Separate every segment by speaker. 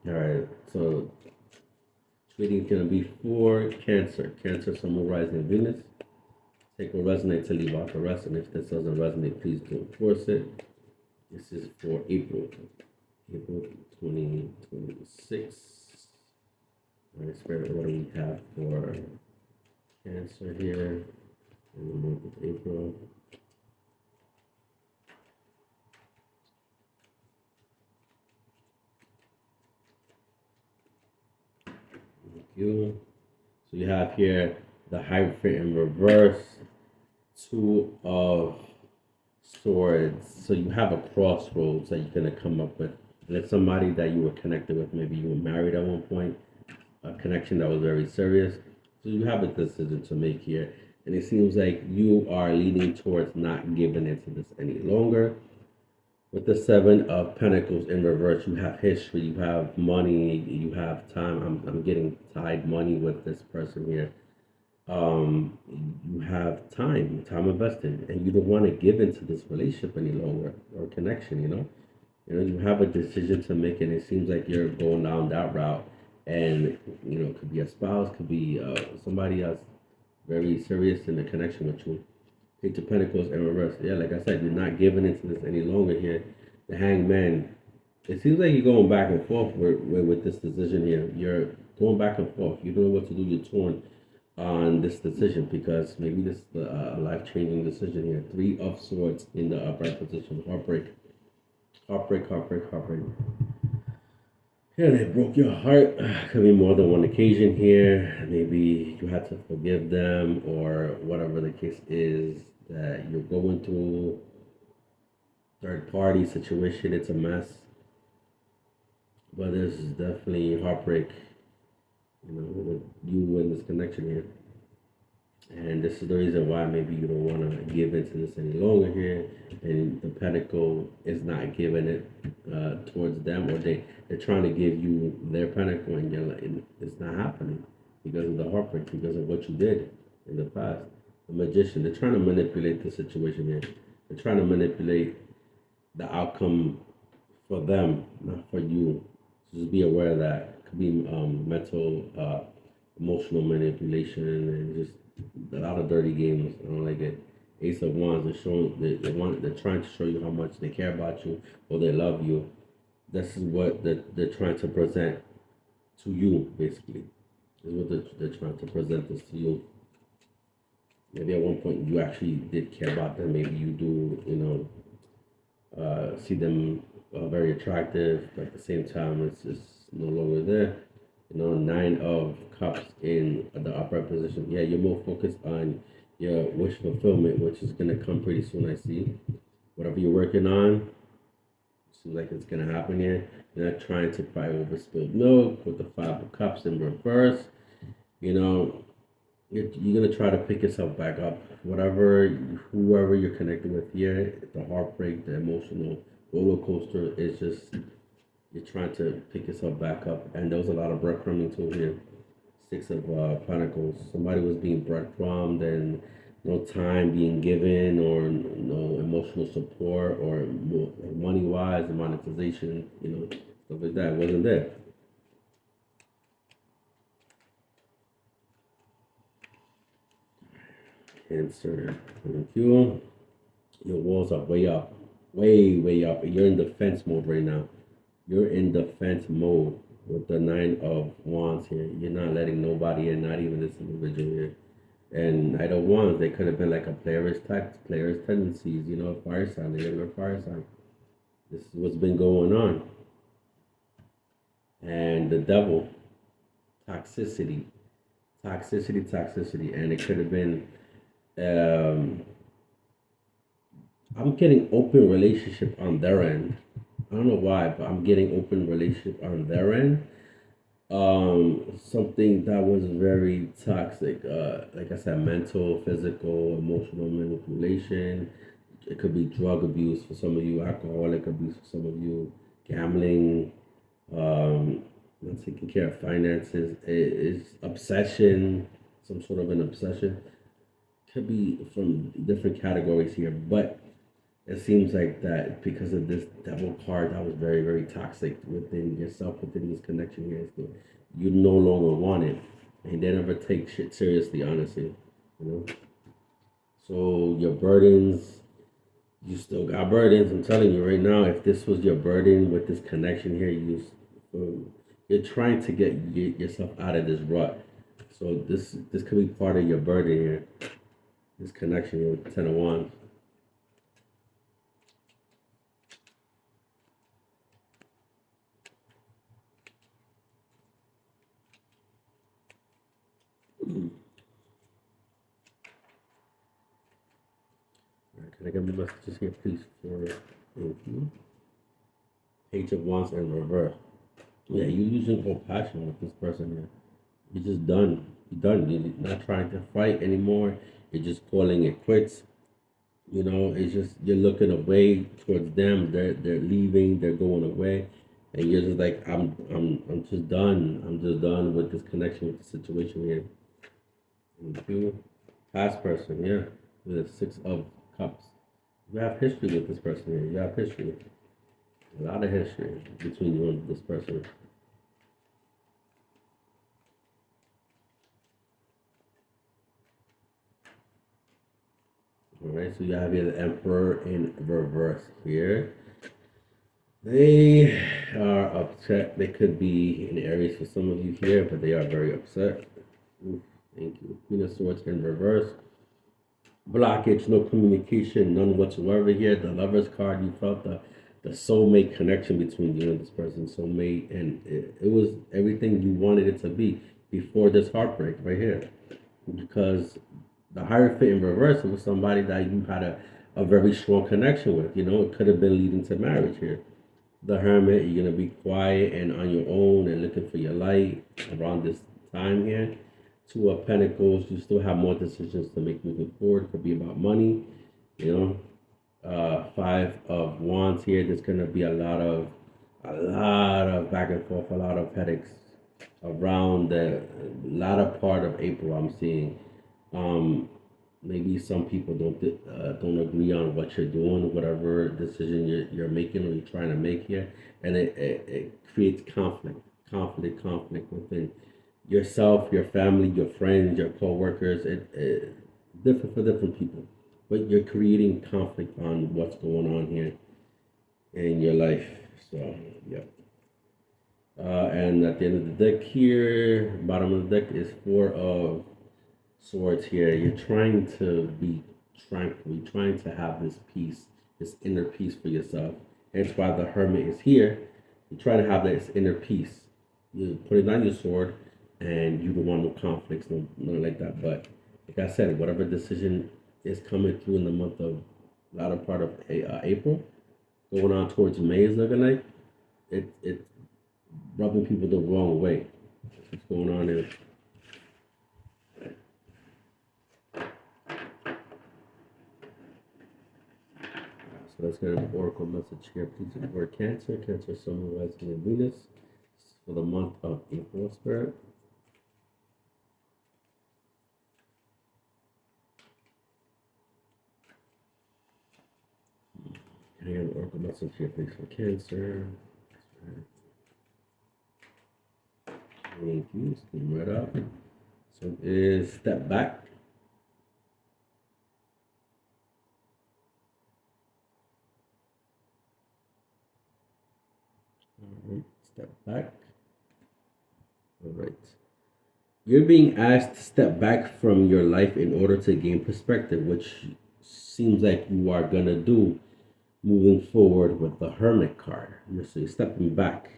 Speaker 1: All right. So reading is gonna be for Cancer. Cancer, Sun, Moon, Rising, Venus. Take what resonates to leave out the rest, and if this doesn't resonate, please don't force it. This is for April 2026. All right, Spirit, what do we have for Cancer here in the month of April? Thank you. So you have here the Hierophant in reverse, Two of Swords. So you have a crossroads that you're gonna come up with. And it's somebody that you were connected with. Maybe you were married at one point, a connection that was very serious. So you have a decision to make here. And it seems like you are leaning towards not giving into this any longer. With the Seven of Pentacles in reverse, you have history, you have money, you have time. I'm getting tied money with this person here. You have time invested, and you don't want to give into this relationship any longer or connection. You have a decision to make, and it seems like you're going down that route. And it could be a spouse, could be somebody else very serious in the connection with you. Page of Pentacles in reverse. Yeah, like I said, you're not giving into this any longer here. The Hangman. It seems like you're going back and forth with this decision here. You're going back and forth. You don't know what to do. You're torn on this decision because maybe this is a life-changing decision here. Three of Swords in the upright position. Heartbreak. Heartbreak. Yeah, they broke your heart. Could be more than one occasion here. Maybe you had to forgive them or whatever the case is that you're going through. Third party situation, it's a mess. But there's definitely heartbreak, with you in this connection here. And this is the reason why maybe you don't want to give into this any longer here. And the pentacle is not giving it towards them, or they're trying to give you their pentacle, and you're like, it's not happening because of the heartbreak, because of what you did in the past. The Magician, they're trying to manipulate the situation here. They're trying to manipulate the outcome for them, not for you. So just be aware of that. It could be mental, emotional manipulation, and just a lot of dirty games. I don't like it. Ace of Wands is showing they're trying to show you how much they care about you or they love you. This is what they're trying to present to you, basically. This is what they're trying to present this to you. Maybe at one point you actually did care about them. Maybe you do, see them very attractive, but at the same time, it's just no longer there. Nine of Cups in the upright position. Yeah, you're more focused on your wish fulfillment, which is gonna come pretty soon. I see. Whatever you're working on, seems like it's gonna happen here. You're not trying to cry over spilled milk with the Five of Cups in reverse. You know, you're gonna try to pick yourself back up. Whoever you're connected with here, the heartbreak, the emotional roller coaster is just you're trying to pick yourself back up. And there was a lot of breadcrumbing too here. Six of Pentacles. Somebody was being breadcrumbed and no time being given or no emotional support or money wise and monetization, stuff like that wasn't there. Cancer. Thank you. Your walls are way up. Way up. You're in defense mode right now. You're in defense mode with the Nine of Wands here. You're not letting nobody in, not even this individual here. And Knight of Wands, they could have been like a player's tendencies, fire sign, the younger fire sign. This is what's been going on. And the Devil, toxicity, toxicity, and it could have been. Um, I'm getting open relationship on their end. I don't know why, but I'm getting open relationship on their end. Something that was very toxic, like I said, mental, physical, emotional manipulation. It could be drug abuse for some of you, alcoholic abuse for some of you, gambling, not taking care of finances. It is obsession, some sort of an obsession. Could be from different categories here, but it seems like that because of this devil card that was very, very toxic within yourself, within this connection here. So you no longer want it. And they never take shit seriously, honestly. You know? So your burdens, you still got burdens. I'm telling you right now, if this was your burden with this connection here, you're trying to get yourself out of this rut. So this could be part of your burden here. This connection here with the Ten of Wands. Can I get my messages here, please? Thank you. Page of Wands in reverse. Yeah, you're using compassion with this person here. You're just done. You're done. You're not trying to fight anymore. You're just calling it quits. You know, it's just you're looking away towards them. They're leaving. They're going away, and you're just like I'm just done. I'm just done with this connection with the situation here. Thank you. Past person, yeah. The Six of Cups. You have history with this person here. You have history. A lot of history between you and this person. All right, so you have here the Emperor in reverse here. They are upset. They could be in Aries for some of you here, but they are very upset. Oof, thank you. Queen of Swords in reverse. Blockage, no communication, none whatsoever here. The Lover's card, you felt the soulmate connection between you and this person, soulmate, and it was everything you wanted it to be before this heartbreak right here. Because the Hierophant in reverse was somebody that you had a very strong connection with. You know, it could have been leading to marriage here. The Hermit, you're gonna be quiet and on your own and looking for your light around this time here. Two of Pentacles, you still have more decisions to make moving forward. It could be about money, you know. Five of Wands here. There's gonna be a lot of back and forth, a lot of headaches around the latter part of April. I'm seeing. Um, Maybe some people don't agree on what you're doing, whatever decision you're making or you're trying to make here, and it creates conflict within yourself, your family, your friends, your co-workers. It different for different people, but you're creating conflict on what's going on here in your life. So yeah. And at the end of the deck here, bottom of the deck is Four of Swords here. You're trying to be tranquil. You're trying to have this peace, this inner peace for yourself. Hence why the Hermit is here. You're trying to have this inner peace. You put it on your sword, and you don't want no conflicts, no nothing like that. But like I said, whatever decision is coming through in the month of latter part of April, going on towards May is looking like it's rubbing people the wrong way. What's going on there? So let's get an oracle message here. Please for Cancer. Cancer, Sun, Rising, and Venus for the month of April, Spirit. Can I get an oracle message here, please, for Cancer? Thank you. Steam right up. So it is step back. All right, step back. All right. You're being asked to step back from your life in order to gain perspective, which seems like you are gonna do moving forward with the Hermit card. So you're stepping back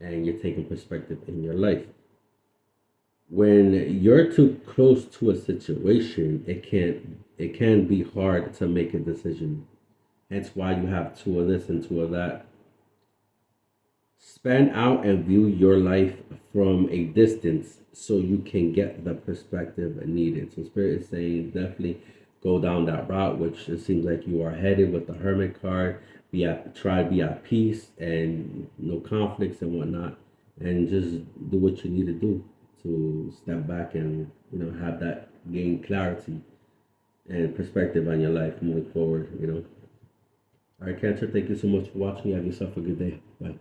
Speaker 1: and you're taking perspective in your life. When you're too close to a situation, it can be hard to make a decision. Hence why you have two of this and two of that. Span out and view your life from a distance so you can get the perspective needed. So Spirit is saying definitely go down that route, which it seems like you are headed with the Hermit card. Try to be at peace and no conflicts and whatnot, and just do what you need to do to step back and have that gain clarity and perspective on your life moving forward. All right, Cancer, thank you so much for watching. You have yourself a good day. Bye.